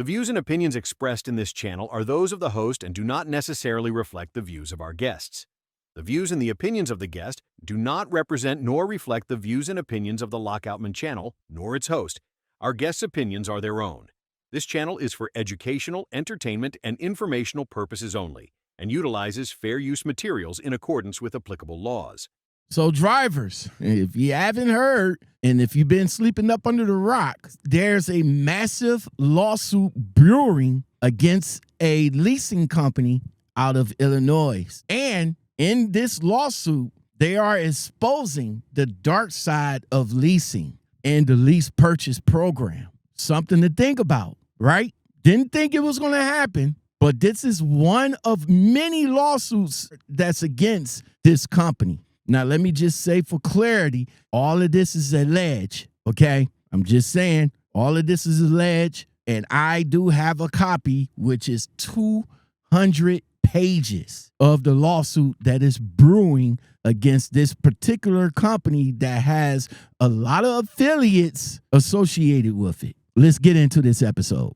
The views and opinions expressed in this channel are those of the host and do not necessarily reflect the views of our guests. The views and the opinions of the guest do not represent nor reflect the views and opinions of the Lockoutmen channel, nor its host. Our guests' opinions are their own. This channel is for educational, entertainment, and informational purposes only, and utilizes fair use materials in accordance with applicable laws. So drivers, if you haven't heard, and if you've been sleeping up under the rock, there's a massive lawsuit brewing against a leasing company out of Illinois. And in this lawsuit, they are exposing the dark side of leasing and the lease-purchase program. Something to think about, right? Didn't think it was going to happen, but this is one of many lawsuits that's against this company. Now, let me just say for clarity, all of this is alleged, okay? I'm just saying, all of this is alleged, and I do have a copy, which is 200 pages of the lawsuit that is brewing against this particular company that has a lot of affiliates associated with it. Let's get into this episode.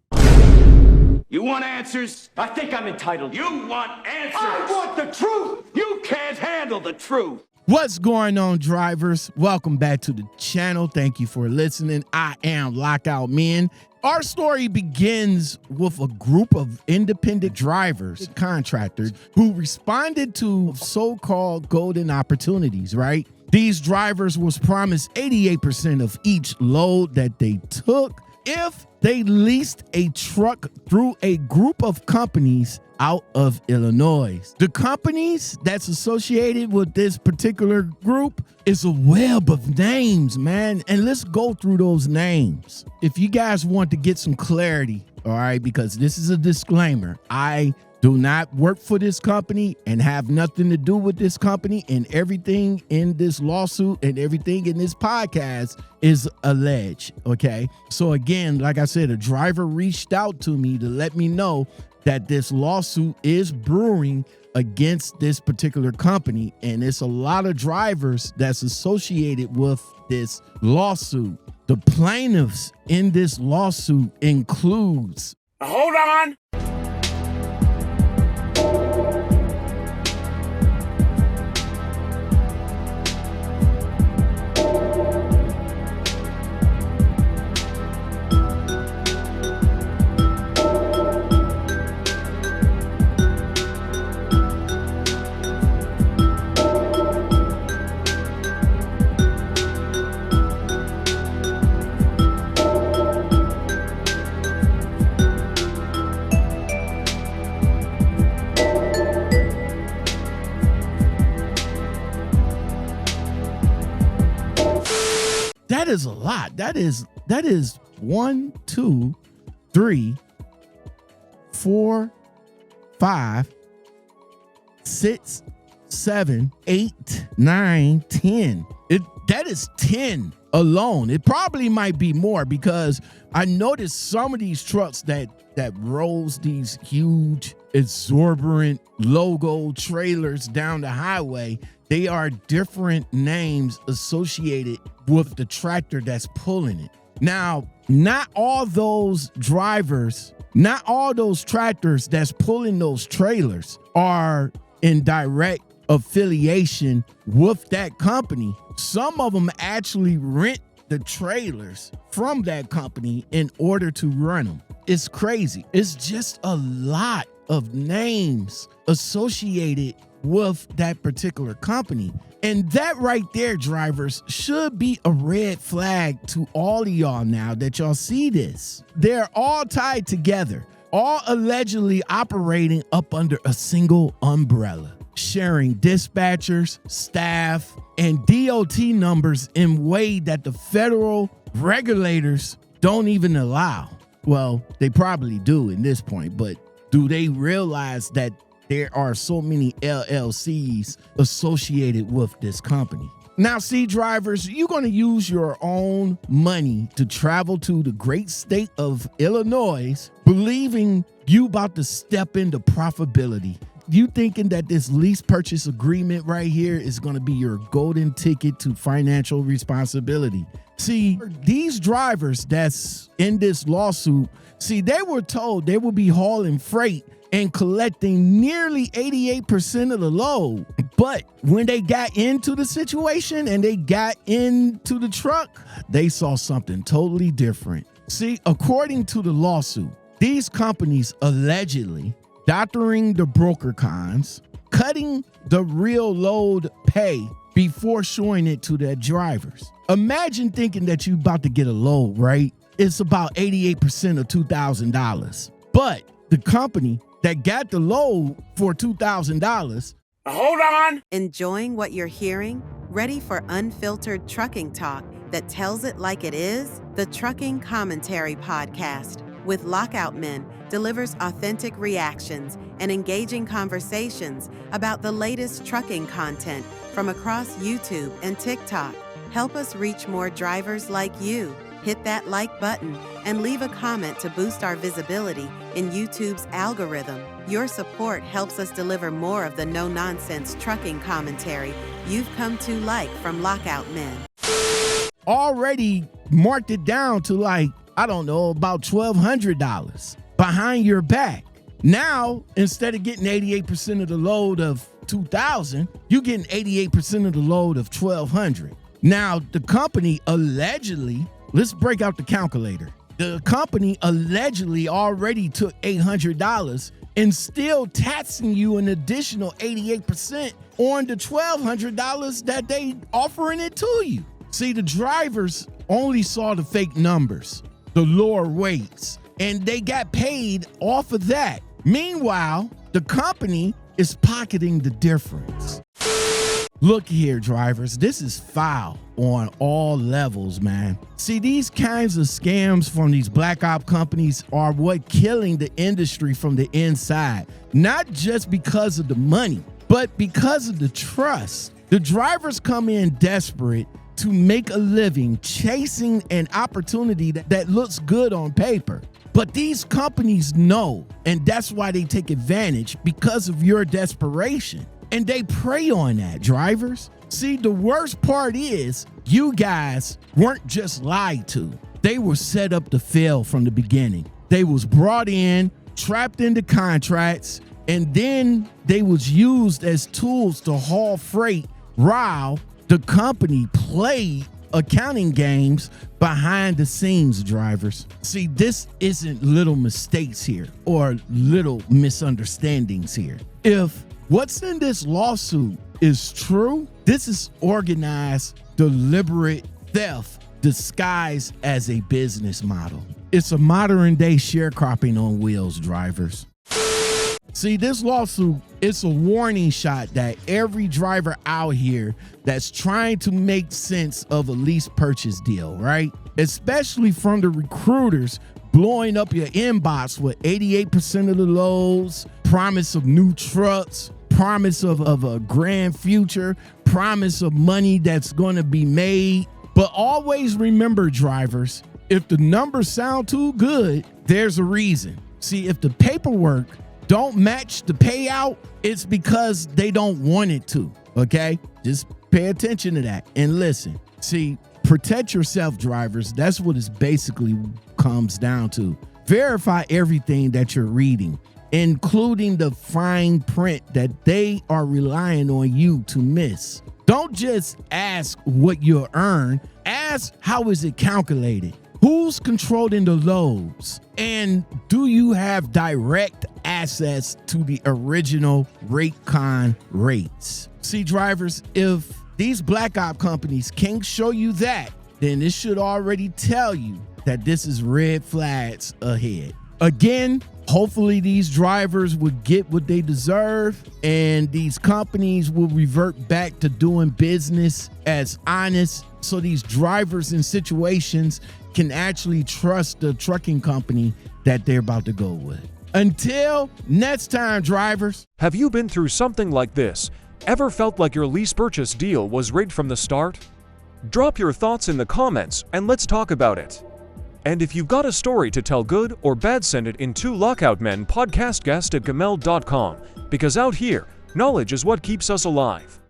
You want answers? I think I'm entitled. You want answers? I want the truth! You can't handle the truth! What's going on, drivers? Welcome back to the channel. Thank you for listening. I am Lockout Men. Our story begins with a group of independent drivers, contractors, who responded to so-called golden opportunities, right? These drivers was promised 88% of each load that they took if they leased a truck through a group of companies out of Illinois. The companies that's associated with this particular group is a web of names, man. And let's go through those names. If you guys want to get some clarity, all right, because this is a disclaimer. I do not work for this company and have nothing to do with this company, and everything in this lawsuit and everything in this podcast is alleged, okay? So again, like I said, a driver reached out to me to let me know that this lawsuit is brewing against this particular company, and it's a lot of drivers that's associated with this lawsuit. The plaintiffs in this lawsuit includes... Hold on! That is a lot. That is 1, 2, 3, 4, 5, 6, 7, 8, 9, 10. That is 10 alone. It probably might be more because I noticed some of these trucks that rolls these huge exorbitant logo trailers down the highway. They are different names associated with the tractor that's pulling it. Now, not all those drivers, not all those tractors that's pulling those trailers are in direct affiliation with that company. Some of them actually rent the trailers from that company in order to run them. It's crazy. It's just a lot of names associated with that particular company. And that right there, drivers, should be a red flag to all of y'all now that y'all see this. They're all tied together, all allegedly operating up under a single umbrella, sharing dispatchers, staff, and DOT numbers in a way that the federal regulators don't even allow. Well, they probably do in this point, but do they realize that there are so many LLCs associated with this company? Now, see, drivers, you're going to use your own money to travel to the great state of Illinois, believing you about to step into profitability. You thinking that this lease purchase agreement right here is going to be your golden ticket to financial responsibility. See, these drivers that's in this lawsuit, see, they were told they would be hauling freight and collecting nearly 88% of the load. But when they got into the situation and they got into the truck, they saw something totally different. See, according to the lawsuit, these companies allegedly doctoring the broker cons, cutting the real load pay before showing it to their drivers. Imagine thinking that you're about to get a load, right? It's about 88% of $2,000. But the company that got the load for $2,000. Hold on. Enjoying what you're hearing? Ready for unfiltered trucking talk that tells it like it is? The Trucking Commentary Podcast with Lockout Men delivers authentic reactions and engaging conversations about the latest trucking content from across YouTube and TikTok. Help us reach more drivers like you. Hit that like button and leave a comment to boost our visibility in YouTube's algorithm. Your support helps us deliver more of the no-nonsense trucking commentary you've come to like from Lockout Men. Already marked it down to like, I don't know, about $1,200 behind your back. Now, instead of getting 88% of the load of $2,000, you're getting 88% of the load of $1,200. Now, the company allegedly, let's break out the calculator. The company allegedly already took $800 and still taxing you an additional 88% on the $1,200 that they offering it to you. See, the drivers only saw the fake numbers, the lower weights, and they got paid off of that. Meanwhile, the company is pocketing the difference. Look here, drivers, this is foul on all levels, man. See, these kinds of scams from these black op companies are what killing the industry from the inside, not just because of the money, but because of the trust. The drivers come in desperate to make a living chasing an opportunity that looks good on paper. But these companies know, and that's why they take advantage because of your desperation. And they prey on that, drivers. See, the worst part is you guys weren't just lied to. They were set up to fail from the beginning. They was brought in, trapped into contracts, and then they was used as tools to haul freight while the company played accounting games behind the scenes, drivers. See, this isn't little mistakes here or little misunderstandings here. If what's in this lawsuit is true, this is organized, deliberate theft disguised as a business model. It's a modern day sharecropping on wheels, drivers. See, this lawsuit, it's a warning shot that every driver out here that's trying to make sense of a lease purchase deal, right? Especially from the recruiters blowing up your inbox with 88% of the loads, promise of new trucks, promise of a grand future, promise of money that's going to be made. But always remember, drivers, if the numbers sound too good, there's a reason. See, if the paperwork don't match the payout, it's because they don't want it to, okay? Just pay attention to that and listen. See, protect yourself, drivers. That's what it basically comes down to. Verify everything that you're reading, including the fine print that they are relying on you to miss. Don't just ask what you'll earn. Ask how is it calculated? Who's controlling the loads? And do you have direct access to the original rate-con rates? See, drivers, if these black op companies can't show you that, then it should already tell you that this is red flags ahead. Again, hopefully these drivers would get what they deserve and these companies will revert back to doing business as honest so these drivers in situations can actually trust the trucking company that they're about to go with. Until next time, drivers. Have you been through something like this? Ever felt like your lease purchase deal was rigged from the start? Drop your thoughts in the comments and let's talk about it. And if you've got a story to tell, good or bad, send it in to lockoutmenpodcastguest@gmail.com, because out here, knowledge is what keeps us alive.